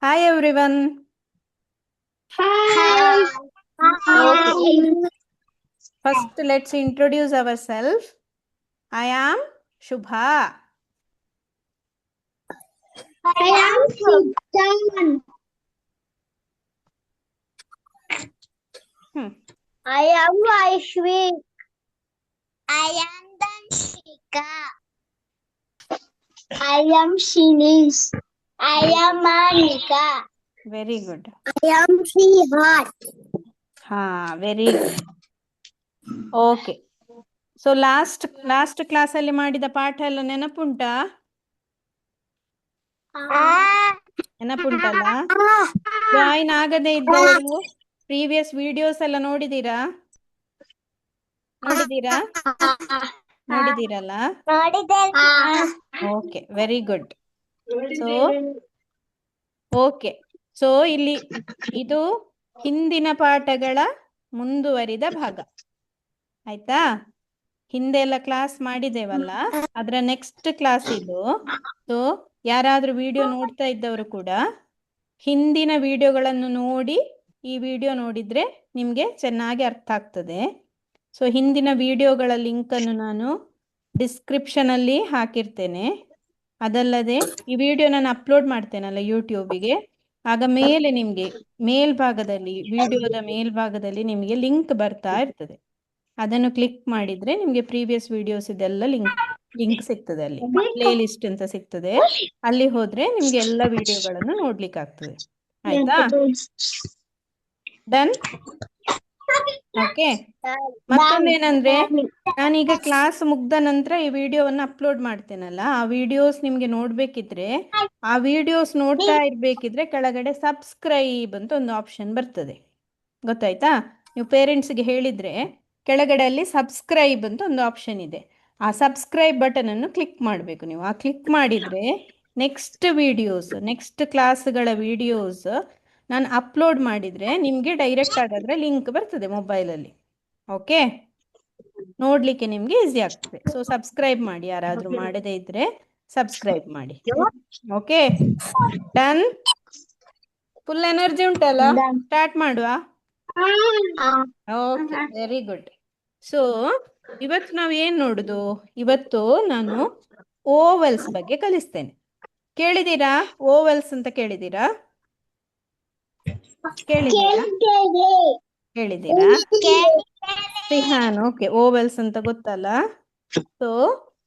Hi everyone. Hi. Okay. First, let's introduce ourselves. I am Shubha. I am Siddhan. I am Vaishvi. I am Danshika. I am Shinish. I am Manika. Very good. I am Srihat. Very good. Okay. So last class ಅಲ್ಲಿ ಮಾಡಿದ ಪಾಠ ಎಲ್ಲ ನೆನಪುಂಟಾ? ನೆನಪುಂಟಲ್ಲ? Join ಆಗದೆ ಇದ್ದವರು previous videos ಎಲ್ಲ ನೋಡಿದೀರಾ? ನೋಡಿದೀರಲ್ಲ? Okay, very good. So ಇಲ್ಲಿ ಇದು ಹಿಂದಿನ ಪಾಠಗಳ ಮುಂದುವರಿದ ಭಾಗ ಆಯ್ತಾ. ಹಿಂದೆ ಎಲ್ಲ ಕ್ಲಾಸ್ ಮಾಡಿದೇವಲ್ಲ, ಅದರ ನೆಕ್ಸ್ಟ್ ಕ್ಲಾಸ್ ಇದು. ಸೊ ಯಾರಾದ್ರೂ ವಿಡಿಯೋ ನೋಡ್ತಾ ಇದ್ದವರು ಕೂಡ ಹಿಂದಿನ ವಿಡಿಯೋಗಳನ್ನು ನೋಡಿ ಈ ವಿಡಿಯೋ ನೋಡಿದ್ರೆ ನಿಮಗೆ ಚೆನ್ನಾಗಿ ಅರ್ಥ ಆಗ್ತದೆ. ಸೊ ಹಿಂದಿನ ವಿಡಿಯೋಗಳ ಲಿಂಕನ್ನು ನಾನು ಡಿಸ್ಕ್ರಿಪ್ಷನಲ್ಲಿ ಹಾಕಿರ್ತೇನೆ. ಅದಲ್ಲದೆ ಈ ವಿಡಿಯೋ ನಾನು ಅಪ್ಲೋಡ್ ಮಾಡ್ತೇನಲ್ಲ ಯೂಟ್ಯೂಬಿಗೆ, ಆಗ ಮೇಲೆ ನಿಮಗೆ ಮೇಲ್ಭಾಗದಲ್ಲಿ ವಿಡಿಯೋದ ಮೇಲ್ಭಾಗದಲ್ಲಿ ನಿಮಗೆ ಲಿಂಕ್ ಬರ್ತಾ ಇರ್ತದೆ. ಅದನ್ನು ಕ್ಲಿಕ್ ಮಾಡಿದ್ರೆ ನಿಮಗೆ ಪ್ರೀವಿಯಸ್ ವಿಡಿಯೋಸ್ ಇದೆಲ್ಲ ಲಿಂಕ್ ಸಿಗ್ತದೆ. ಅಲ್ಲಿ ಪ್ಲೇ ಲಿಸ್ಟ್ ಅಂತ ಸಿಗ್ತದೆ. ಅಲ್ಲಿ ಹೋದ್ರೆ ನಿಮ್ಗೆ ಎಲ್ಲ ವಿಡಿಯೋಗಳನ್ನು ನೋಡ್ಲಿಕ್ಕೆ ಆಗ್ತದೆ. ಆಯ್ತಾ? ಡನ್. ಓಕೆ. ಮತ್ತೊಂದೇನಂದ್ರೆ, ನಾನೀಗ ಕ್ಲಾಸ್ ಮುಗ್ದ ನಂತರ ಈ ವಿಡಿಯೋವನ್ನು ಅಪ್ಲೋಡ್ ಮಾಡ್ತೇನಲ್ಲ, ಆ ವಿಡಿಯೋಸ್ ನಿಮ್ಗೆ ನೋಡ್ಬೇಕಿದ್ರೆ, ಆ ವಿಡಿಯೋಸ್ ನೋಡ್ತಾ ಇರ್ಬೇಕಿದ್ರೆ ಕೆಳಗಡೆ ಸಬ್ಸ್ಕ್ರೈಬ್ ಅಂತ ಒಂದು ಆಪ್ಷನ್ ಬರ್ತದೆ. ಗೊತ್ತಾಯ್ತಾ? ನೀವು ಪೇರೆಂಟ್ಸ್ಗೆ ಹೇಳಿದ್ರೆ ಕೆಳಗಡೆ ಅಲ್ಲಿ ಸಬ್ಸ್ಕ್ರೈಬ್ ಅಂತ ಒಂದು ಆಪ್ಷನ್ ಇದೆ. ಆ ಸಬ್ಸ್ಕ್ರೈಬ್ ಬಟನ್ ಅನ್ನು ಕ್ಲಿಕ್ ಮಾಡಬೇಕು ನೀವು. ಆ ಕ್ಲಿಕ್ ಮಾಡಿದ್ರೆ ನೆಕ್ಸ್ಟ್ ಕ್ಲಾಸ್ಗಳ ವಿಡಿಯೋಸ್ ನಾನು ಅಪ್ಲೋಡ್ ಮಾಡಿದ್ರೆ ನಿಮಗೆ ಡೈರೆಕ್ಟ್ ಆಗಾದ್ರೆ ಲಿಂಕ್ ಬರ್ತದೆ ಮೊಬೈಲಲ್ಲಿ. ಓಕೆ, ನೋಡ್ಲಿಕ್ಕೆ ನಿಮ್ಗೆ ಈಸಿ ಆಗ್ತದೆ. ಸೊ ಸಬ್ಸ್ಕ್ರೈಬ್ ಮಾಡಿ, ಯಾರಾದ್ರೂ ಮಾಡದೇ ಇದ್ರೆ ಸಬ್ಸ್ಕ್ರೈಬ್ ಮಾಡಿ. Okay, done. ಫುಲ್ ಎನರ್ಜಿ ಉಂಟಲ್ಲ, ಸ್ಟಾರ್ಟ್ ಮಾಡುವ. Okay, very good. ಸೊ ಇವತ್ತು ನಾವು ಏನ್ ನೋಡುದು? ಇವತ್ತು ನಾನು ಓವೆಲ್ಸ್ ಬಗ್ಗೆ ಕಲಿಸ್ತೇನೆ. ಕೇಳಿದೀರಾ? ಓವೆಲ್ಸ್ ಅಂತ ಕೇಳಿದೀರಾ? ಕೇಳಿದೀರಾ? ಸಿಹಾನ್, ಓಕೆ. ಓವೆಲ್ಸ್ ಅಂತ ಗೊತ್ತಲ್ಲ. So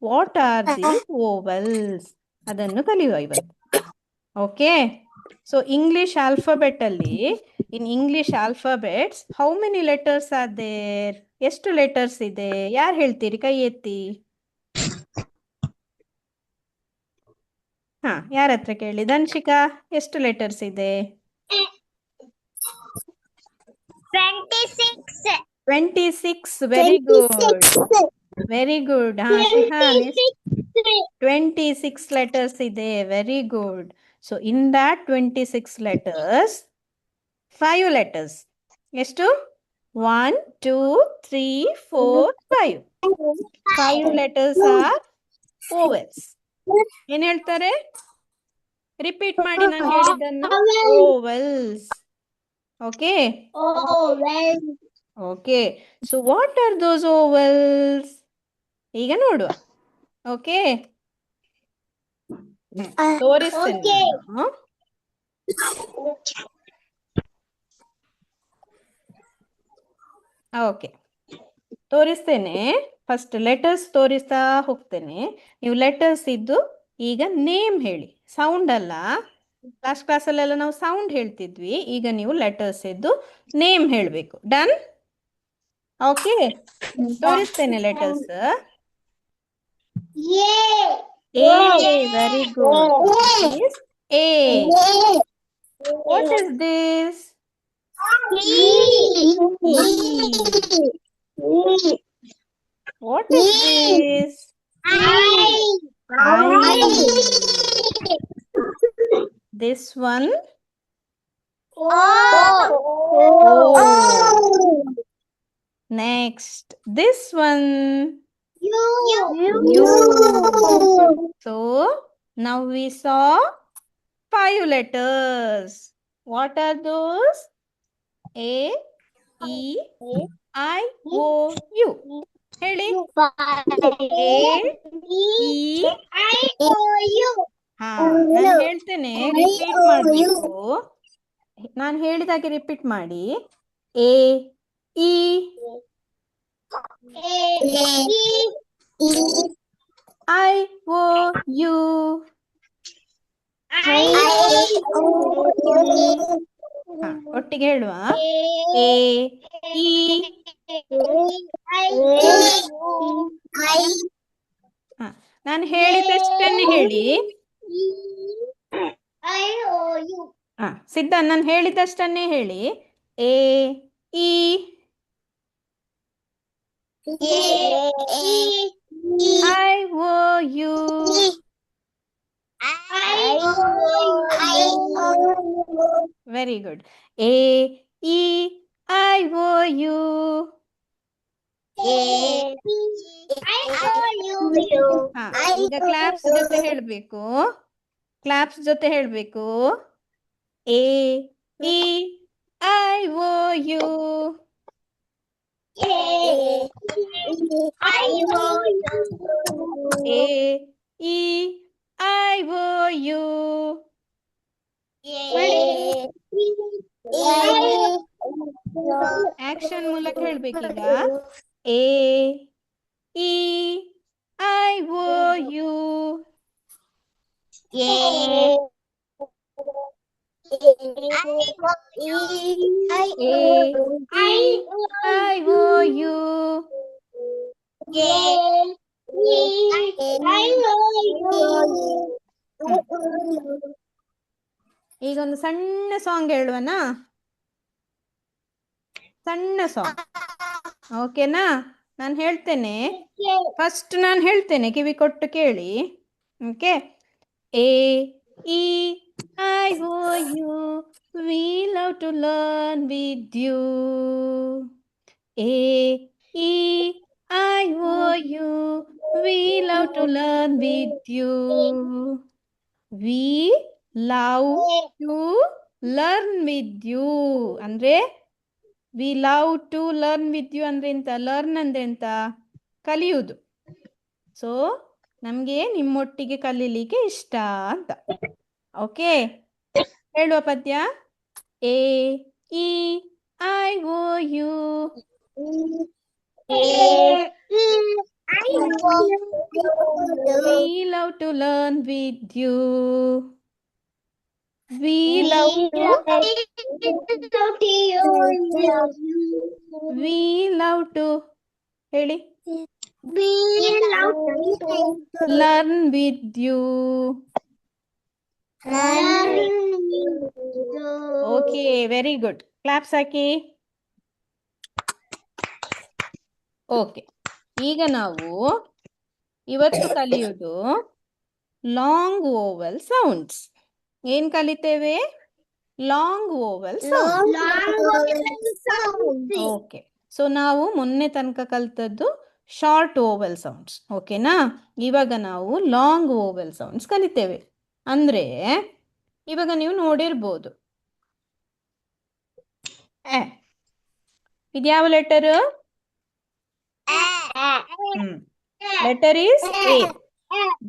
what are the vowels ಅದನ್ನು ಕಲಿಯುವ ಇವತ್ತು. ಓಕೆ. ಸೊ ಇಂಗ್ಲಿಷ್ ಆಲ್ಫಾಬೆಟ್ ಅಲ್ಲಿ, in English alphabets how many letters are there? ಎಷ್ಟು ಲೆಟರ್ಸ್ ಇದೆ? ಯಾರು ಹೇಳ್ತೀರಿ? ಕೈ ಎತ್ತಿ. ಯಾರ ಹತ್ರ ಕೇಳಿ? ಧನ್ಶಿಕಾ, ಎಷ್ಟು ಲೆಟರ್ಸ್ ಇದೆ? 26. Very good, very good. Shihan, 26 letters ಇದೆ. Very good. So in that 26 letters 5 letters. ಎಷ್ಟು? 1 2 3 4 5. 5 letters are vowels. ಏನ್ ಹೇಳ್ತಾರೆ? ರಿಪೀಟ್ ಮಾಡಿ ನಾನು ಹೇಳಿದ್ದನ್ನು. Vowels. Okay, okay. So what are those vowels? ಈಗ ನೋಡುವ. ಓಕೆ, ತೋರಿಸ್ತೇನೆ. ಓಕೆ, ತೋರಿಸ್ತೇನೆ. ಫಸ್ಟ್ ಲೆಟರ್ಸ್ ತೋರಿಸ್ತಾ ಹೋಗ್ತೇನೆ. ನೀವು ಲೆಟರ್ಸ್ ಇದ್ದು ಈಗ ನೇಮ್ ಹೇಳಿ. ಸೌಂಡ್ ಅಲ್ಲ, ಲಾಸ್ಟ್ ಕ್ಲಾಸಲ್ಲೆಲ್ಲ ನಾವು ಸೌಂಡ್ ಹೇಳ್ತಿದ್ವಿ. ಈಗ ನೀವು ಲೆಟರ್ಸ್ ಇದ್ದು ನೇಮ್ ಹೇಳಬೇಕು. ಡನ್? ಓಕೆ, ತೋರಿಸ್ತೇನೆ letters. A, very good. A. What is this? What is this? I. This one? O. Next, this one? U. So now we saw 5 letters. What are those? A, E, I, O, U. ಹೇಳಿ. A, E, ಹಾ ನಾನು ಹೇಳ್ತೇನೆ, repeat ಮಾಡಬೇಕು. ನಾನು ಹೇಳಿದಾಗೆ repeat ಮಾಡಿ. A, E, I, O, U. ಹಾ ಒಟ್ಟಿಗೆ ಹೇಳುವ. A, E, ಹಾ ನಾನು ಹೇಳಿದಷ್ಟನ್ನೇ ಹೇಳಿ. ಹಾ ಸಿದ್ಧ, ನಾನು ಹೇಳಿದಷ್ಟನ್ನೇ ಹೇಳಿ. A, E, I, O, U. Very good. A, E, I, O, U. ಹಾ ಈಗ ಕ್ಲಾಪ್ಸ್ ಜೊತೆ ಹೇಳ್ಬೇಕು. ಕ್ಲಾಪ್ಸ್ ಜೊತೆ ಹೇಳ್ಬೇಕು. A, E, I, O, U. A, E, I, O, U. Action ಮೂಲಕ ಹೇಳ್ಬೇಕೀಗ. A, E, I, O, U. A, E, I, O, U. ಈಗ ಒಂದು ಸಣ್ಣ ಸಾಂಗ್ ಹೇಳುವನಾ? ಸಣ್ಣ ಸಾಂಗ್, ಓಕೆನಾ? ನಾನು ಹೇಳ್ತೇನೆ, ಫಸ್ಟ್ ನಾನು ಹೇಳ್ತೇನೆ, ಕಿವಿ ಕೊಟ್ಟು ಕೇಳಿ. Okay. A, E, I, O, U. We love to learn with you. A, E, I, O, U. We love to learn with you. We love to learn with you ಅಂದ್ರೆ we love to learn with you ಅಂದ್ರೆ ಎಂತ? Learn ಅಂದ್ರೆ ಎಂತ? ಕಲಿಯುವುದು. So ನಮಗೆ ನಿಮ್ಮೊಟ್ಟಿಗೆ ಕಲೀಲಿಕ್ಕೆ ಇಷ್ಟ ಅಂತ. ಓಕೆ, ಹೇಳುವ ಪದ್ಯ. A, E, I, O, U. We love to learn with you. We love to we love to ಹೇಳಿ. learn with you. Okay, very good. Claps ಹಾಕಿ. ಓಕೆ, ಈಗ ನಾವು ಇವತ್ತು ಕಲಿಯೋದು ಲಾಂಗ್ ವೋವೆಲ್ ಸೌಂಡ್ಸ್. ಏನ್ ಕಲಿತೇವೆ? Long vowel sound. Okay, so ನಾವು ಮೊನ್ನೆ ತನಕ ಕಲಿತದ್ದು ಶಾರ್ಟ್ ವೋವೆಲ್ ಸೌಂಡ್ಸ್. ಓಕೆನಾ? ಇವಾಗ ನಾವು ಲಾಂಗ್ ವೋವೆಲ್ ಸೌಂಡ್ಸ್ ಕಲಿತೇವೆ. ಅಂದ್ರೆ ಇವಾಗ ನೀವು ನೋಡಿರ್ಬೋದು, ಇದ್ಯಾವ letter? Letter is A.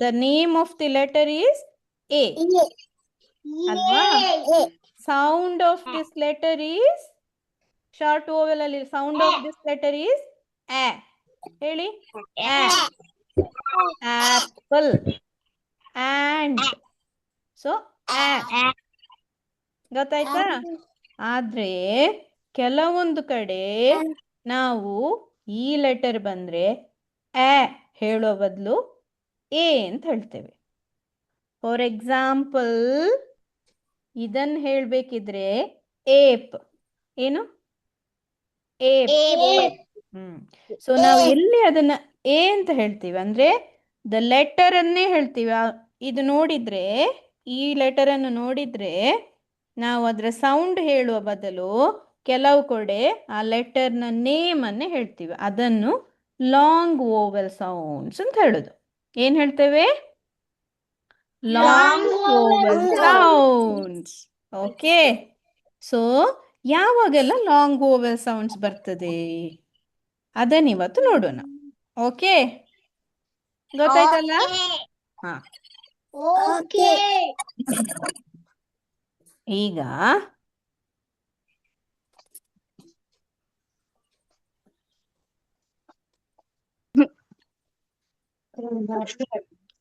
The name of the letter is A ಅಲ್ವಾ? Sound of this letter is, short vowel ಅಲ್ಲಿ sound of this letter is A. ಹೇಳಿ. Apple, and. ಸೊ ಗೊತ್ತಾಯ್ತಾ? ಆದ್ರೆ ಕೆಲವೊಂದು ಕಡೆ ನಾವು ಈ ಲೆಟರ್ ಬಂದ್ರೆ ಎ ಹೇಳೋ ಬದಲು ಎ ಅಂತ ಹೇಳ್ತೇವೆ. ಫಾರ್ ಎಕ್ಸಾಂಪಲ್, ಇದನ್ನ ಹೇಳ್ಬೇಕಿದ್ರೆ ಏಪ್. ಏನು? ಏಪ್. ಸೊ ನಾವು ಎಲ್ಲಿ ಅದನ್ನ ಎ ಅಂತ ಹೇಳ್ತೀವಿ ಅಂದ್ರೆ ದ ಲೆಟರ್ ಅನ್ನೇ ಹೇಳ್ತೀವಿ. ಇದು ನೋಡಿದ್ರೆ, ಈ ಲೆಟರ್ ಅನ್ನು ನೋಡಿದ್ರೆ ನಾವು ಅದರ ಸೌಂಡ್ ಹೇಳುವ ಬದಲು ಕೆಲವು ಕಡೆ ಆ ಲೆಟರ್ನ ನೇಮ್ ಅನ್ನೇ ಹೇಳ್ತೀವಿ. ಅದನ್ನು ಲಾಂಗ್ ವೋವೆಲ್ ಸೌಂಡ್ಸ್ ಅಂತ ಹೇಳೋದು. ಏನ್ ಹೇಳ್ತೇವೆ? long vowel sounds. Okay. So ಯಾವಾಗೆಲ್ಲ ಲಾಂಗ್ ವೋವೆಲ್ ಸೌಂಡ್ಸ್ ಬರ್ತದೆ ಅದನ್ನ ಇವತ್ತು ನೋಡೋಣ. ಓಕೆ, ಗೊತ್ತಾಯ್ತಲ್ಲ? ಹಾ, Okay. ಈಗ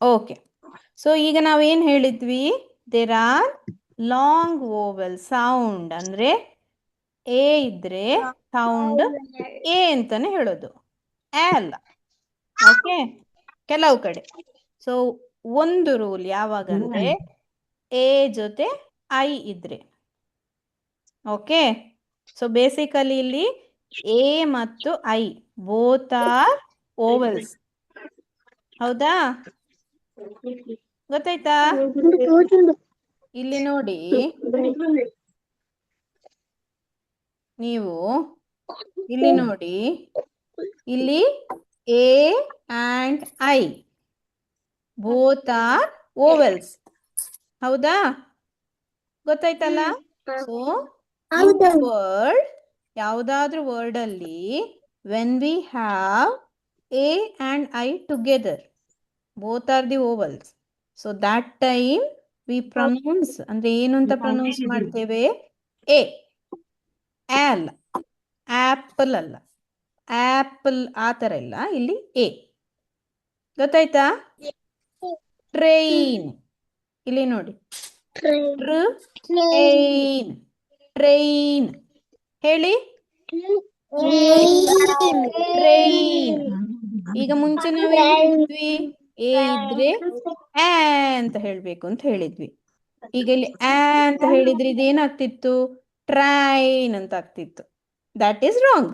ಓಕೆ, ಸೊ ಈಗ ನಾವೇನ್ ಹೇಳಿದ್ವಿ? There are long vowel sound ಅಂದ್ರೆ ಎ ಇದ್ರೆ ಸೌಂಡ್ ಎ ಅಂತಾನೆ ಹೇಳೋದು, ಎ ಅಲ್ಲ. ಓಕೆ, ಕೆಲವು ಕಡೆ. ಸೊ ಒಂದು ರೂಲ್ ಯಾವಾಗಂದ್ರೆ ಎ ಜೊತೆ ಐ ಇದ್ರೆ. ಓಕೆ, ಸೊ ಬೇಸಿಕಲಿ ಇಲ್ಲಿ ಎ ಮತ್ತು ಐ ಬೋತ್ ಆರ್ ಓವಲ್ಸ್. ಹೌದಾ? ಗೊತ್ತಾಯ್ತಾ? ಇಲ್ಲಿ ನೋಡಿ, ನೀವು ಇಲ್ಲಿ ನೋಡಿ, ಇಲ್ಲಿ A and I both are vowels. ಹೌದಾ? ಗೊತ್ತಾಯ್ತಲ್ಲ? ಸೊ ವರ್ಡ್, ಯಾವುದಾದ್ರೂ ವರ್ಡ್ ಅಲ್ಲಿ when we have A and I together, both are the vowels, so that time we pronounce ಅಂದ್ರೆ ಏನು ಅಂತ ಪ್ರೊನೌನ್ಸ್ ಮಾಡ್ತೇವೆ? ಎ. ಅಲ್ಲ, ಆಪಲ್ ಅಲ್ಲ, ಆಪಲ್ ಆ ಥರ ಇಲ್ಲ, ಇಲ್ಲಿ ಎ. ಗೊತ್ತಾಯ್ತಾ? ಟ್ರೈನ್, ಇಲ್ಲಿ ನೋಡಿ, ಟ್ರೈನ್, ಟ್ರೈನ್ ಹೇಳಿ. ಟ್ರೈನ್. ಈಗ ಮುಂಚೆ ನಾವೇನ್ ಹೇಳಿದ್ವಿ? ಎ ಇದ್ರೆ ಆ ಅಂತ ಹೇಳ್ಬೇಕು ಅಂತ ಹೇಳಿದ್ವಿ. ಈಗ ಇಲ್ಲಿ ಆ ಅಂತ ಹೇಳಿದ್ರೆ ಇದೇನಾಗ್ತಿತ್ತು? ಟ್ರೈನ್ ಅಂತ ಆಗ್ತಿತ್ತು. That is wrong.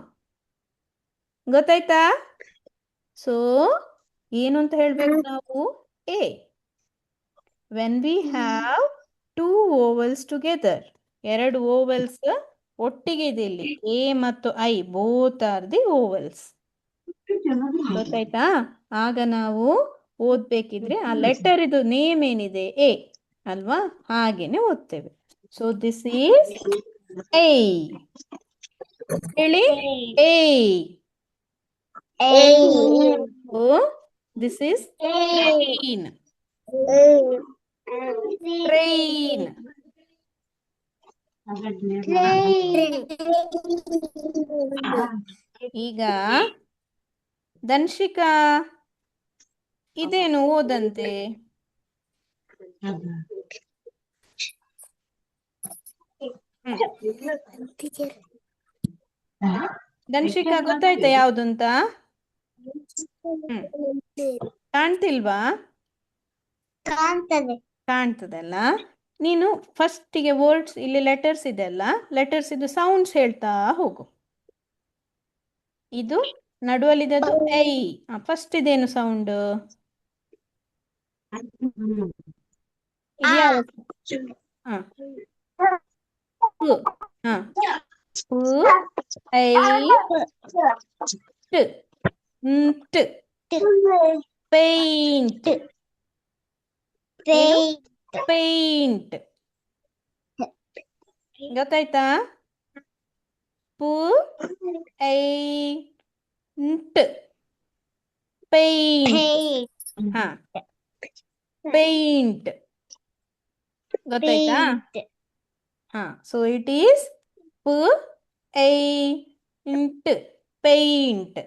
ಗೊತ್ತಾಯ್ತಾ? ಸೊ ಏನು ಅಂತ ಹೇಳ್ಬೇಕು ನಾವು? A. When we have two vowels together, ಎರಡು ಓವಲ್ಸ್ ಒಟ್ಟಿಗೆ ಇದೆ ಇಲ್ಲಿ, ಎ ಮತ್ತು I both are the vowels. ಗೊತ್ತಾಯ್ತಾ? ಆಗ ನಾವು ಓದ್ಬೇಕಿದ್ರೆ ಆ ಲೆಟರ್ ಇದು ನೇಮ್ ಏನಿದೆ ಎ ಅಲ್ವಾ, ಹಾಗೇನೆ ಓದ್ತೇವೆ. So this is A. ಹೇಳಿ, A. This is train. Train. ಈಗ ಧನ್ಷಿಕಾ ಇದೇನು ಓದಂತೆ? ಧನ್ಷಿಕಾ ಗೊತ್ತಾಯ್ತಾ ಯಾವ್ದು ಅಂತ? ಕಾಣ್ತಿಲ್ವಾ? ಕಾಣ್ತದಲ್ಲ. ನೀನು ಫಸ್ಟಿಗೆ ವರ್ಡ್ಸ್ ಇಲ್ಲಿ ಲೆಟರ್ಸ್ ಇದೆ ಅಲ್ಲ, ಲೆಟರ್ಸ್ ಇದು ಸೌಂಡ್ಸ್ ಹೇಳ್ತಾ ಹೋಗು. ಇದು ನಡುವಲ್ಲಿದ್ದು ಐ. ಫಸ್ಟ್ ಇದೇನು ಸೌಂಡ್? ಪೇಂಟ್. ಪೇಂಟ್. ಗೊತ್ತಾಯ್ತಾ? ಪು ಐ ಂಟ್. ಪೇಂಟ್. ಹಾ, ಪೇಂಟ್. ಗೊತ್ತಾಯ್ತಾ? ಹಾ, ಸೊ ಇಟ್ ಈಸ್ ಪು ಐ ಂಟ್, ಪೇಂಟ್.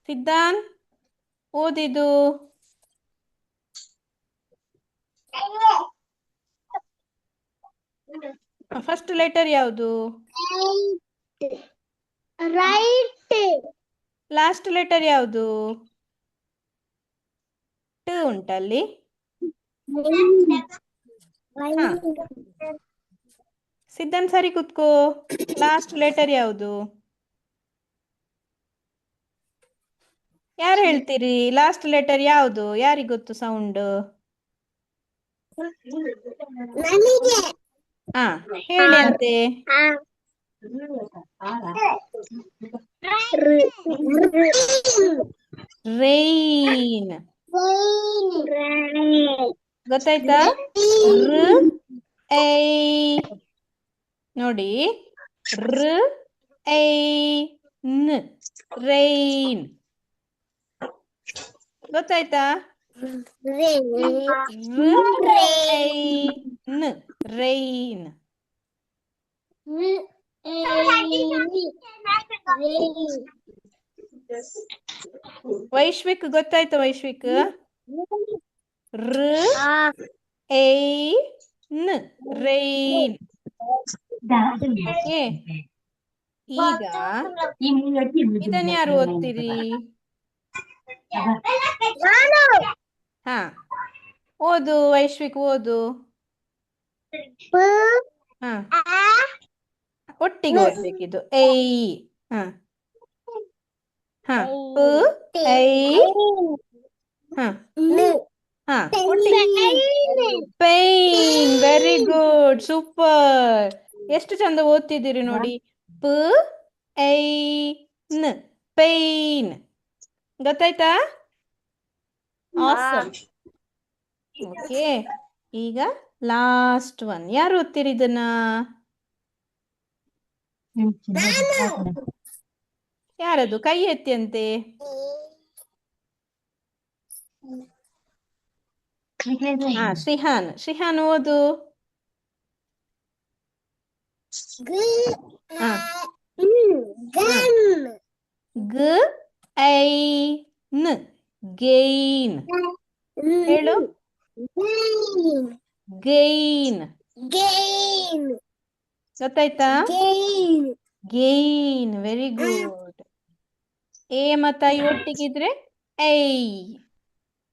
ಸಿದ್ಧಾಂತ್ ಓದಿದು. ಫಸ್ಟ್ ಲೆಟರ್ ಯಾವುದು? ರೈಟ್. ಲಾಸ್ಟ್ ಲೆಟರ್ ಯಾವುದು? ಟ ಉಂಟಲ್ಲಿ. ಸಿದ್ಧಾಂತ್ ಸರಿ ಕೂತ್ಕೋ. ಲಾಸ್ಟ್ ಲೆಟರ್ ಯಾವುದು? ಯಾರು ಹೇಳ್ತೀರಿ? ಲಾಸ್ಟ್ ಲೆಟರ್ ಯಾವುದು? ಯಾರಿಗ್ ಗೊತ್ತು ಸೌಂಡ್? ಹಾ, ಹೇಳಿ ಅಂತೆ. ರೈನ್. ಗೊತ್ತಾಯ್ತಾ? ರ್ ಐ ನೋಡಿ, ರ್ ಐ ನ್ ರೈನ್. ಗೊತ್ತಾಯ್ತಾ? ರ್ ಐ ನ್ ರೈನ್. ವೈಶ್ವಿಕ್ ಗೊತ್ತಾಯ್ತಾ? ವೈಶ್ವಿಕ್ ರ್ ಐ ನ್ ರೈನ್. ಓಕೆ, ಈಗ ಇದನ್ನ ಯಾರು ಓದ್ತೀರಿ? ಹಾ, ಓದು ವೈಶ್ವಿಕ್, ಓದು. ಹಾ, ಒಟ್ಟಿಗೆ ಓದ್ಬೇಕಿದು. ಐ. ಹಾ ಹಾ, ಪ್ ಐ. ಹಾ ಹಾ, ಪೈನ್. Very good, super. ಎಷ್ಟು ಚಂದ ಓದ್ತಿದ್ದೀರಿ ನೋಡಿ. ಪ್ ಐ ನ್ ಪೈನ್. ಗೊತ್ತಾಯ್ತಾ? ಆಸಮ್. ಓಕೆ, ಈಗ ಲಾಸ್ಟ್ ಒನ್. ಯಾರು ಓದ್ತೀರಿ ಇದನ್ನ? ಯಾರದು? ಕೈ ಎತ್ತಿ ಅಂತೆ. ಹಾ, ಶ್ರೀಹಾನ್. ಶ್ರೀಹಾನ್ ಓದು. ಹಾ, ಗ ಐ ನ್ ಗೈನ್. ಹೇಳು. ಗೈನ್. ಗೊತ್ತಾಯ್ತಾ? ಗೈನ್. Very good. ಎ ಮತ್ತು ಐ ಒಟ್ಟಿಗಿದ್ರೆ ಐ.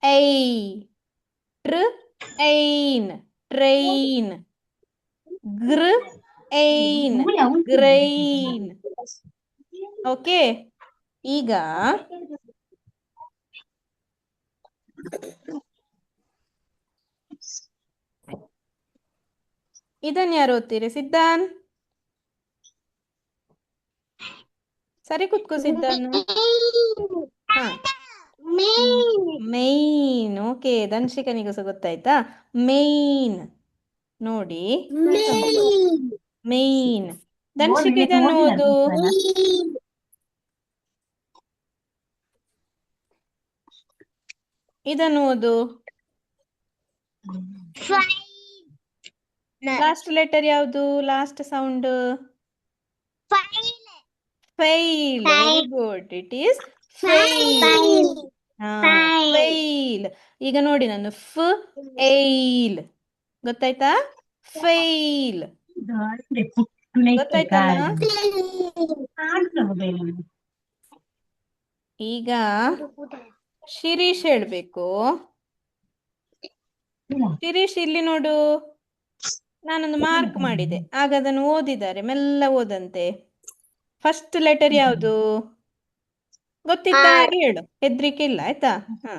ಐ. ಟ್ರ್ ಐನ್ ಟ್ರೈನ್. ಗ್ರ ಐನ್ ಗ್ರೈನ್. ಓಕೆ, ಈಗ ಇದನ್ನ ಯಾರು ಓದ್ತೀರಿ? ಸಿದ್ಧಾನ್, ಸರಿ ಕುತ್ಕೋ ಸಿದ್ಧಾನ್. ಹಾ, ಮೈನ್. ಓಕೆ, ಧನ್ಶಿಕನಿಗೂ ಸಹ ಗೊತ್ತಾಯ್ತಾ? ಮೈನ್ ನೋಡಿ. ಮೈನ್. ಧನ್ಶಿಕ ಇದನ್ನು ಓದು. ಇದನ್ನು ಓದು. ಲಾಸ್ಟ್ ಲೆಟರ್ ಯಾವುದು? Last sound file. Very good, it is file. File. ಈಗ ನೋಡಿ, ನಾನು ಫ್ ಐಲ್. ಗೊತ್ತಾಯ್ತಾ? ಫೈಲ್. ಗೊತ್ತಾಯ್ತಲ್ಲ? ಈಗ ಶಿರೀಶ್ ಹೇಳ್ಬೇಕು. ಶಿರೀಶ್, ಇಲ್ಲಿ ನೋಡು, ನಾನೊಂದು ಮಾರ್ಕ್ ಮಾಡಿದೆ, ಆಗ ಅದನ್ನು ಓದಿದ್ದಾರೆ. ಮೆಲ್ಲ ಓದಂತೆ. ಫಸ್ಟ್ ಲೆಟರ್ ಯಾವುದು? ಗೊತ್ತಿತ್ತಾ? ಹೇಳು, ಹೆದ್ರಿಕೆ ಇಲ್ಲ, ಆಯ್ತಾ? ಹಾ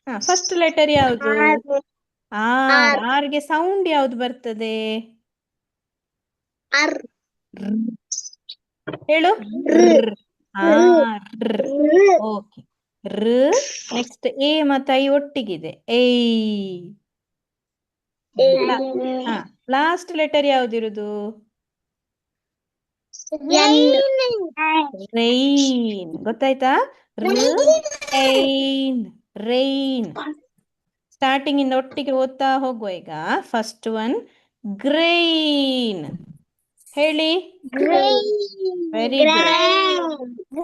ಹಾ, ಫಸ್ಟ್ ಲೆಟರ್ ಯಾವುದು? ಆರ್. ಆರ್ಗೆ ಸೌಂಡ್ ಯಾವುದು ಬರ್ತದೆ? ಹೇಳು. ಓಕೆ. ರ್. ನೆಕ್ಸ್ಟ್ ಎ ಮತ್ತು ಐ ಒಟ್ಟಿಗಿದೆ. ಐ. ಹಾ, ಲಾಸ್ಟ್ ಲೆಟರ್ ಯಾವ್ದಿರುದು? ರೈನ್. ಗೊತ್ತಾಯ್ತಾ? ರೈನ್. ರೈನ್. ಸ್ಟಾರ್ಟಿಂಗ್ ಇಂದ ಒಟ್ಟಿಗೆ ಓದ್ತಾ ಹೋಗುವ. ಈಗ ಫಸ್ಟ್ ಒನ್ ಗ್ರೈನ್. ಹೇಳಿ. Very good.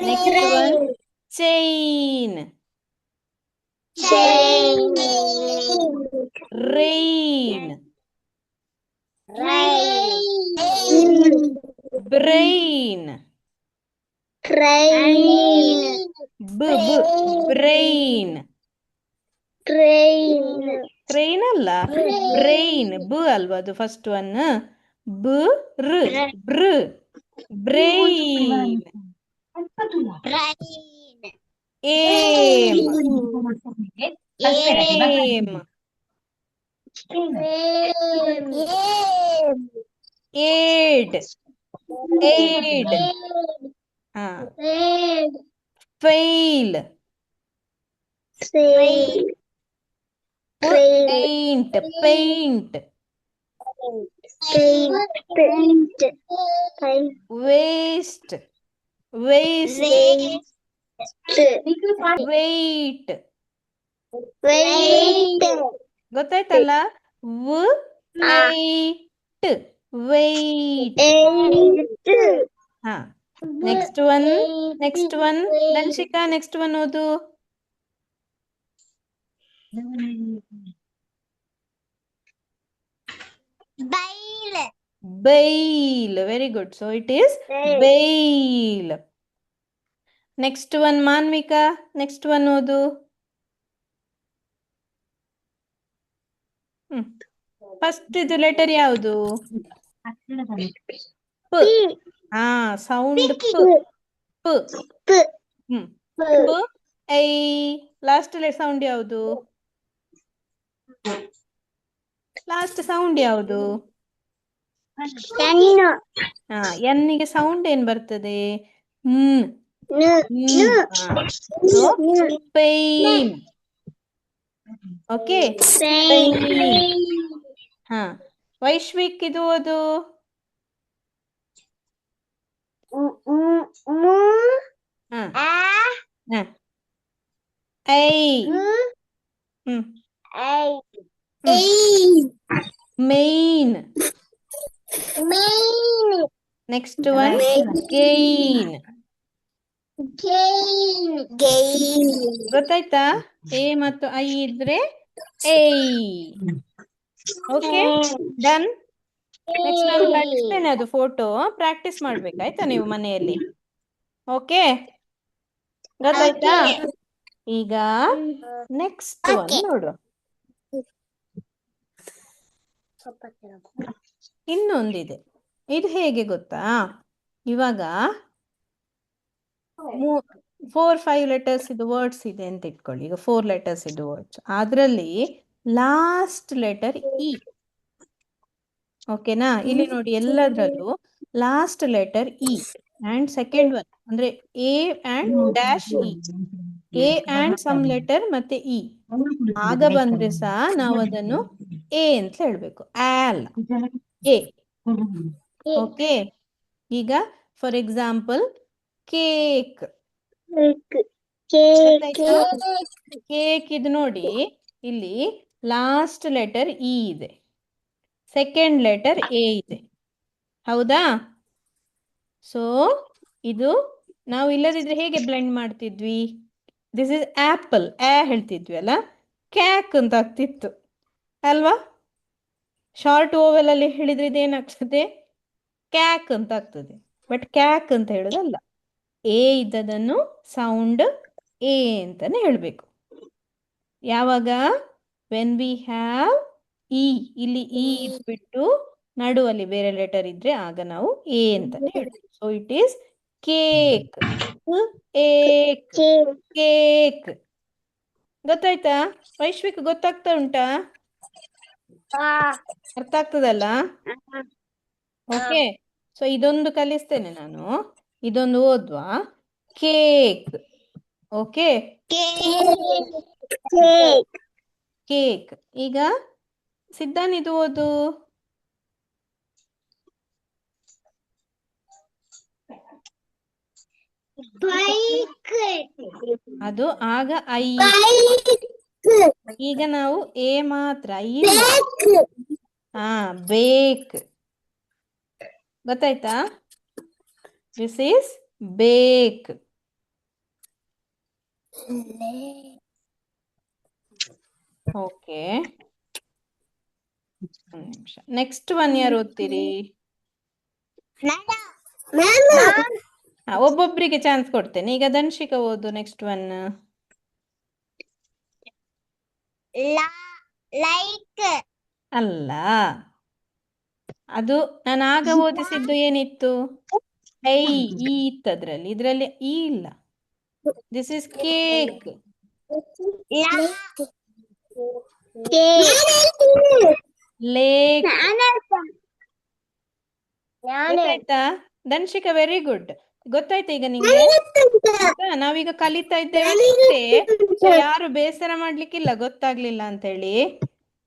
Next one chain. Rain. Brain. Brain. Crane ಅಲ್ಲ, ಬ್ರೈನ್. ಬ ಅಲ್ವಾ ಅದು ಫಸ್ಟ್ ಒನ್? ಬ್ರ್. ಬ್ರೈನ್. ಏಮ್. ಏಮ್. ಏಡ್. ಏಡ್. ಹಾ. Fail. Paint. Paint. Paint. Paint. Paint. Waste. Waste. Wait. Wait. ಗೊತ್ತಾಯ್ತಲ್ಲ? wait. Wait. ಹಾ, ನೆಕ್ಸ್ಟ್ ಒನ್. ದಂಶಿಕಾ, ನೆಕ್ಸ್ಟ್ ಒನ್ ಓದು. Bail. Very good. So it is bail. Next one, Manvika. Next one ಓದು. First ಇದು letter ಯಾವುದು? ಪ್. ಹಾ, sound ಪ್. ಪ್. ಪ್. ಐ. ಲಾಸ್ಟ್ ಸೌಂಡ್ ಯಾವುದು? ಲಾಸ್ಟ್ ಸೌಂಡ್ ಯಾವುದು? ಹಾ, ಎನ್ನಿಗೆ ಸೌಂಡ್ ಏನ್ ಬರ್ತದೆ? ಪೈನ್. Okay, pine. ಹಾ, ವೈಶ್ವಿಕ್ ಇದು ಓದು. I. Main. Next one, gain. ಗೊತ್ತಾಯ್ತಾ? ಎ ಮತ್ತು ಐ ಇದ್ರೆ ಏಯ್. Okay, done. ನೆಕ್ಸ್ಟ್ ನಾನು ಕಳಿಸ್ತೇನೆ ಅದು ಫೋಟೋ, ಪ್ರಾಕ್ಟೀಸ್ ಮಾಡ್ಬೇಕಾಯ್ತಾ ನೀವು ಮನೆಯಲ್ಲಿ? ಓಕೆ, ಗೊತ್ತಾಯ್ತಾ? ಈಗ ನೆಕ್ಸ್ಟ್ ಒನ್ ನೋಡುವ. ಇನ್ನೊಂದಿದೆ. ಇದು ಹೇಗೆ ಗೊತ್ತಾ? ಇವಾಗ 4-5 ಲೆಟರ್ಸ್ ಇದು ವರ್ಡ್ಸ್ ಇದೆ ಅಂತ ಇಟ್ಕೊಳ್ಳಿ. ಈಗ 4 ಲೆಟರ್ಸ್ ಇದು ವರ್ಡ್ಸ್, ಅದರಲ್ಲಿ ಲಾಸ್ಟ್ ಲೆಟರ್ ಇ. ಓಕೆನಾ? ಇಲ್ಲಿ ನೋಡಿ, ಎಲ್ಲದರಲ್ಲೂ last letter E and second one ಅಂದ್ರೆ A and dash E. A and some letter ಮತ್ತೆ ಇ ಆಗ ಬಂದ್ರೆ ಸಹ ನಾವು ಅದನ್ನು ಎ ಅಂತ ಹೇಳ್ಬೇಕು, ಆಲ್ ಎ. ಓಕೆ, ಈಗ ಫಾರ್ ಎಕ್ಸಾಂಪಲ್ ಕೇಕ್. ಕೇಕ್ ಇದು ನೋಡಿ, ಇಲ್ಲಿ ಲಾಸ್ಟ್ ಲೆಟರ್ ಇ ಇದೆ, ಸೆಕೆಂಡ್ ಲೆಟರ್ ಎ ಇದೆ, ಹೌದಾ? ಸೊ ಇದು ನಾವು ಇಲ್ಲದಿದ್ರೆ ಹೇಗೆ ಬ್ಲೆಂಡ್ ಮಾಡ್ತಿದ್ವಿ? ದಿಸ್ ಇಸ್ ಆಪಲ್, ಆ ಹೇಳ್ತಿದ್ವಿ ಅಲ್ಲ, ಕ್ಯಾಕ್ ಅಂತ ಆಗ್ತಿತ್ತು ಅಲ್ವಾ? ಶಾರ್ಟ್ ಓವೆಲ್ ಅಲ್ಲಿ ಹೇಳಿದ್ರೆ ಇದೇನಾಗ್ತದೆ? ಕ್ಯಾಕ್ ಅಂತ ಆಗ್ತದೆ. ಬಟ್ ಕ್ಯಾಕ್ ಅಂತ ಹೇಳೋದಲ್ಲ, ಎ ಇದ್ದದನ್ನು ಸೌಂಡ್ ಎ ಅಂತಾನೆ ಹೇಳಬೇಕು. ಯಾವಾಗ? ವೆನ್ ವಿ ಹ್ಯಾವ್ ಇ, ಇಲ್ಲಿ ಇ ಇಟ್ಬಿಟ್ಟು ನಡುವಲ್ಲಿ ಬೇರೆ ಲೆಟರ್ ಇದ್ರೆ ಆಗ ನಾವು ಎ ಅಂತಾನೆ ಹೇಳ್ತೀವಿ. So it is cake. Cake. ಗೊತ್ತಾಯ್ತಾ? ವೈಶ್ವಿಕ್ ಗೊತ್ತಾಗ್ತಾ ಉಂಟಾ? ಅರ್ಥ ಆಗ್ತದಲ್ಲ? ಓಕೆ, ಸೊ ಇದೊಂದು ಕಲಿಸ್ತೇನೆ ನಾನು, ಇದೊಂದು ಓದ್ವಾ? ಕೇಕ್. Okay, cake. ಈಗ ಸಿದ್ಧಾನ್ ಇದು ಓದು. ಅದು ಆಗ ಐ. ಈಗ ನಾವು ಎ ಮಾತ್ರ, ಐ. ಹಾ, ಬೇಕ್. ಗೊತ್ತಾಯ್ತಾ? ದಿಸ್ ಈಸ್ ಬೇಕ್. ಓಕೆ, ಒಂದು ನಿಮಿಷ. ನೆಕ್ಸ್ಟ್ ಒನ್ ಯಾರು ಓದ್ತೀರಿ? ಒಬ್ಬೊಬ್ರಿಗೆ ಚಾನ್ಸ್ ಕೊಡ್ತೇನೆ. ಈಗ ದಂಶಿಕಾ ಓದು ನೆಕ್ಸ್ಟ್ ಒನ್. ಅಲ್ಲ, ಅದು ನಾನು ಆಗ ಓದಿಸಿದ್ದು ಏನಿತ್ತು? ಐ, ಇ ಇತ್ತದ್ರಲ್ಲಿ, ಇದ್ರಲ್ಲಿ ಇ ಇಲ್ಲ. This is cake. ಲೇಕ್. ಗೊತ್ತಾಯ್ತಾ? ದಂಶಿಕಾ ವೆರಿ ಗುಡ್. ಗೊತ್ತಾಯ್ತಾ ಈಗ ನಿಂಗೆ? ಆಯ್ತಾ? ನಾವೀಗ ಕಲಿತಾ ಇದ್ದೇವೆ ಅಷ್ಟೇ. ಸೊ ಯಾರು ಬೇಸರ ಮಾಡ್ಲಿಕ್ಕಿಲ್ಲ ಗೊತ್ತಾಗ್ಲಿಲ್ಲ ಅಂತ ಹೇಳಿ.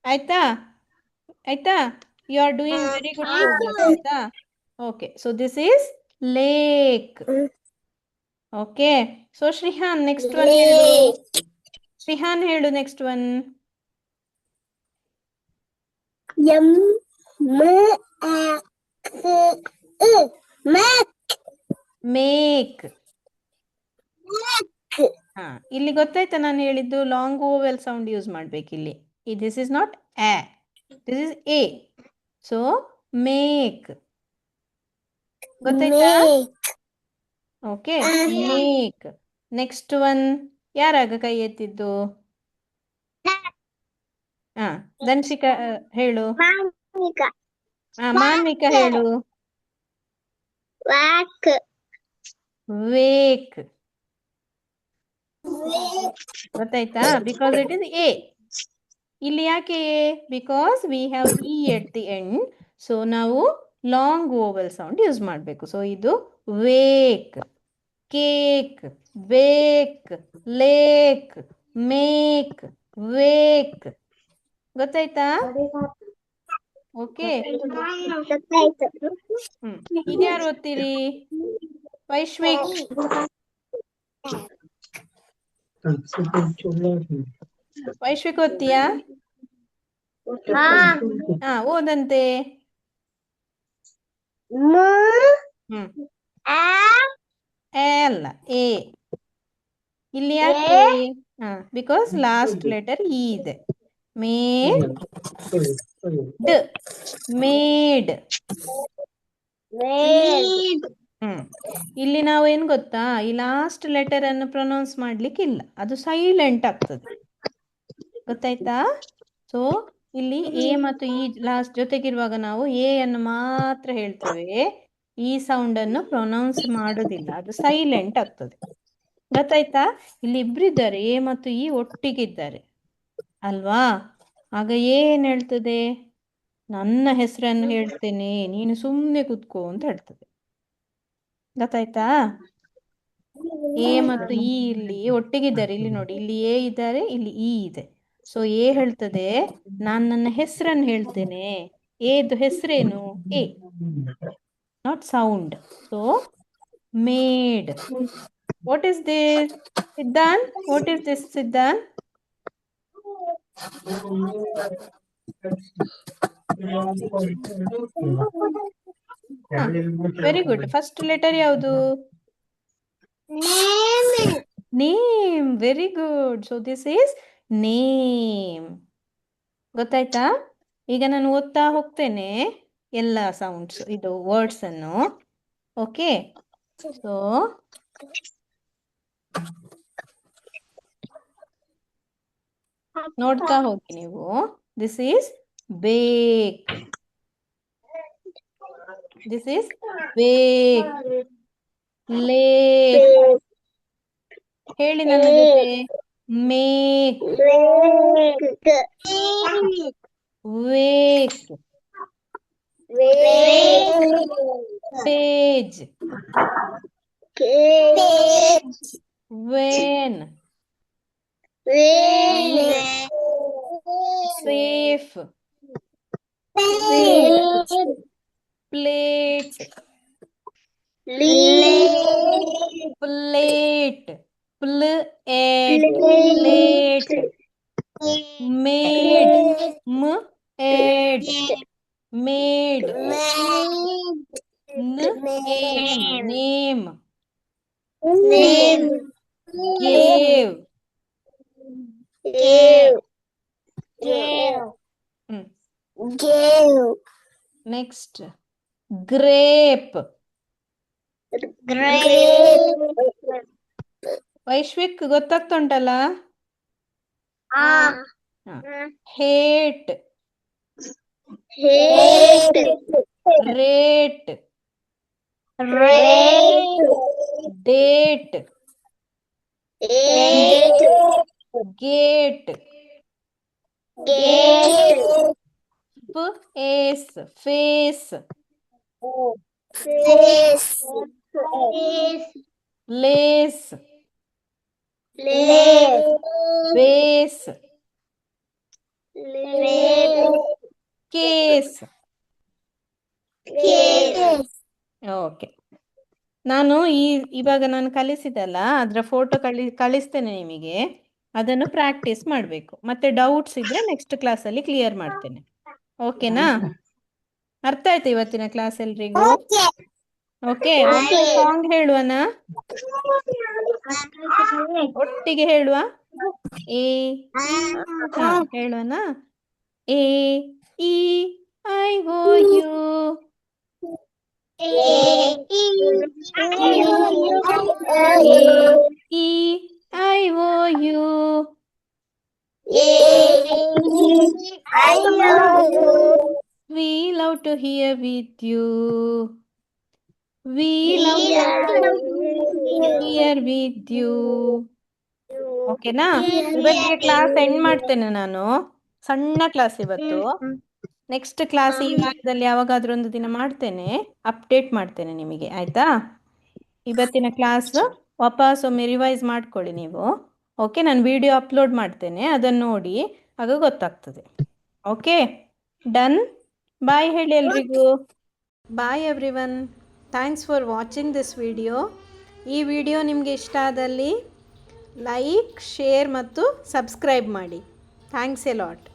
ಆಯ್ತಾ? ಆಯ್ತಾ? You are doing very good progress. ಆಯ್ತಾ? Okay, so this is lake. Okay, so Shrihan next one ಹೇಳು. ಶ್ರೀಹಾನ್ ಹೇಳು ನೆಕ್ಸ್ಟ್ ಒನ್. ಮೇಕ್. ಹಾ, ಇಲ್ಲಿ ಗೊತ್ತಾಯ್ತಾ ನಾನು ಹೇಳಿದ್ದು? ಲಾಂಗ್ ಓವೆಲ್ ಸೌಂಡ್ ಯೂಸ್ ಮಾಡ್ಬೇಕು ಇಲ್ಲಿ. This is not A, this is A. So make. ಗೊತ್ತಾಯ್ತಾ? Okay, make. ನೆಕ್ಸ್ಟ್ ಒನ್ ಯಾರಾಗ ಕೈ ಎತ್ತಿದ್ದು? ಹಾ, ಧನ್ಷಿಕಾ ಹೇಳು. ಮಾನ್ವಿಕಾ ಹೇಳು. ವೇಕ್. ಗೊತ್ತಾಯ್ತಾ? Because it is A. ಇಲ್ಲಿ ಯಾಕೆ A? Because we have E at the end. So ನಾವು ಲಾಂಗ್ ಓವೆಲ್ ಸೌಂಡ್ ಯೂಸ್ ಮಾಡಬೇಕು. ಸೊ ಇದು wake, cake, bake, lake, make, wake. ಗೊತ್ತಾಯ್ತಾ? ಓಕೆ, ಇದ್ಯಾರು ಓದ್ತೀರಿ? ವೈಶ್ವಿಕ್. ವೈಶ್ವಿಕ್ ಓದ್ತೀಯಾ? ಹಾ, ಓದಂತೆ. ಅಲ್ಲ, ಎ. ಇಲ್ಲಿ ಯಾಕೆ? ಬಿಕಾಸ್ ಲಾಸ್ಟ್ ಲೆಟರ್ ಇ ಇದೆ. Made, made. ಇಲ್ಲಿ ನಾವು ಏನ್ ಗೊತ್ತಾ, ಈ ಲಾಸ್ಟ್ ಲೆಟರ್ ಅನ್ನು ಪ್ರೊನೌನ್ಸ್ ಮಾಡ್ಲಿಕ್ಕಿಲ್ಲ, ಅದು ಸೈಲೆಂಟ್ ಆಗ್ತದೆ. ಗೊತ್ತಾಯ್ತಾ? ಸೊ ಇಲ್ಲಿ ಎ ಮತ್ತು ಇ ಲಾಸ್ಟ್ ಜೊತೆಗಿರುವಾಗ ನಾವು ಎ ಅನ್ನು ಮಾತ್ರ ಹೇಳ್ತೇವೆ. ಈ ಸೌಂಡ್ ಅನ್ನು ಪ್ರೊನೌನ್ಸ್ ಮಾಡೋದಿಲ್ಲ, ಅದು ಸೈಲೆಂಟ್ ಆಗ್ತದೆ. ಗೊತ್ತಾಯ್ತಾ? ಇಲ್ಲಿ ಇಬ್ಬರಿದ್ದಾರೆ, ಎ ಮತ್ತು ಇ ಒಟ್ಟಿಗಿದ್ದಾರೆ ಅಲ್ವಾ? ಆಗ ಏನ್ ಹೇಳ್ತದೆ? ನನ್ನ ಹೆಸರನ್ನು ಹೇಳ್ತೇನೆ, ನೀನು ಸುಮ್ಮನೆ ಕೂತ್ಕೋ ಅಂತ ಹೇಳ್ತದೆ. ಗೊತ್ತಾಯ್ತಾ? ಎ ಮತ್ತು ಇ ಇಲ್ಲಿ ಒಟ್ಟಿಗಿದ್ದಾರೆ. ಇಲ್ಲಿ ನೋಡಿ, ಇಲ್ಲಿ ಎ ಇದ್ದಾರೆ, ಇಲ್ಲಿ ಇ ಇದೆ. ಸೊ ಎ ಹೇಳ್ತದೆ, ನಾನು ನನ್ನ ಹೆಸರನ್ನು ಹೇಳ್ತೇನೆ. ಎದು ಹೆಸರೇನು? A, not sound. So made. What is this Siddhant? What is this Siddhant? Very good. First letter ಯಾವುದು? Name. Very good. So this is name. ಗೊತ್ತಾಯ್ತಾ? ಈಗ ನಾನು ಓದ್ತಾ ಹೋಗ್ತೇನೆ ಎಲ್ಲ ಸೌಂಡ್ಸ್, ಇದು ವರ್ಡ್ಸ್ ಅನ್ನು. ಓಕೆ, ಸೊ ನೋಡ್ತಾ ಹೋಗಿ ನೀವು. This is bake. This is bake. Lake. ಹೇಳಿ ನನ್ನ ಜೊತೆ. Make, wake, page, vane, safe, plate, plate, plate, made, made, made, name, gave, next grape. Vaishvik ಗೊತ್ತಾಗ್ತಾ ಉಂಟಲ್ಲ? Hate, rate, date, gate, face, face, lace, base, case. Okay, ನಾನು ಇವಾಗ ನಾನು ಕಲಿಸಿದಲ್ಲ ಅದರ photo ಕಳಿಸ್ತೇನೆ ನಿಮಗೆ. ಅದನ್ನು ಪ್ರಾಕ್ಟೀಸ್ ಮಾಡಬೇಕು. ಮತ್ತೆ ಡೌಟ್ಸ್ ಇದ್ರೆ ನೆಕ್ಸ್ಟ್ ಕ್ಲಾಸಲ್ಲಿ ಕ್ಲಿಯರ್ ಮಾಡ್ತೇನೆ. ಓಕೆನಾ? ಅರ್ಥ ಆಯ್ತು ಇವತ್ತಿನ ಕ್ಲಾಸ್ ಎಲ್ರಿಗೂ? ಓಕೆ, ಒಂದು ಸಾಂಗ್ ಹೇಳುವನ? ಒಟ್ಟಿಗೆ ಹೇಳುವ? ಹೇಳುವನ? A E I O U. E I O U. We love to hear with you. We love to hear with you. ಓಕೆನಾ? ಇವತ್ತಿಗೆ ಕ್ಲಾಸ್ ಎಂಡ್ ಮಾಡ್ತೇನೆ ನಾನು. ಸಣ್ಣ ಕ್ಲಾಸ್ ಇವತ್ತು. ನೆಕ್ಸ್ಟ್ ಕ್ಲಾಸ್ ಈ ವಾರದಲ್ಲಿ ಯಾವಾಗಾದ್ರೂ ಒಂದು ದಿನ ಮಾಡ್ತೇನೆ, ಅಪ್ಡೇಟ್ ಮಾಡ್ತೇನೆ ನಿಮಗೆ. ಆಯ್ತಾ? ಇವತ್ತಿನ ಕ್ಲಾಸ್ ವಾಪಸ್ ಒಮ್ಮೆ ರಿವೈಸ್ ಮಾಡ್ಕೊಳ್ಳಿ ನೀವು. ಓಕೆ, ನಾನು ವಿಡಿಯೋ ಅಪ್ಲೋಡ್ ಮಾಡ್ತೇನೆ, ಅದನ್ನು ನೋಡಿ ಆಗ ಗೊತ್ತಾಗ್ತದೆ. Okay, done. ಬಾಯ್ ಹೇಳಿ ಎಲ್ರಿಗೂ. Bye everyone. Thanks for watching this video. ಈ ವಿಡಿಯೋ ನಿಮಗೆ ಇಷ್ಟ ಆದಲ್ಲಿ ಲೈಕ್, ಶೇರ್ ಮತ್ತು ಸಬ್ಸ್ಕ್ರೈಬ್ ಮಾಡಿ. Thanks a lot.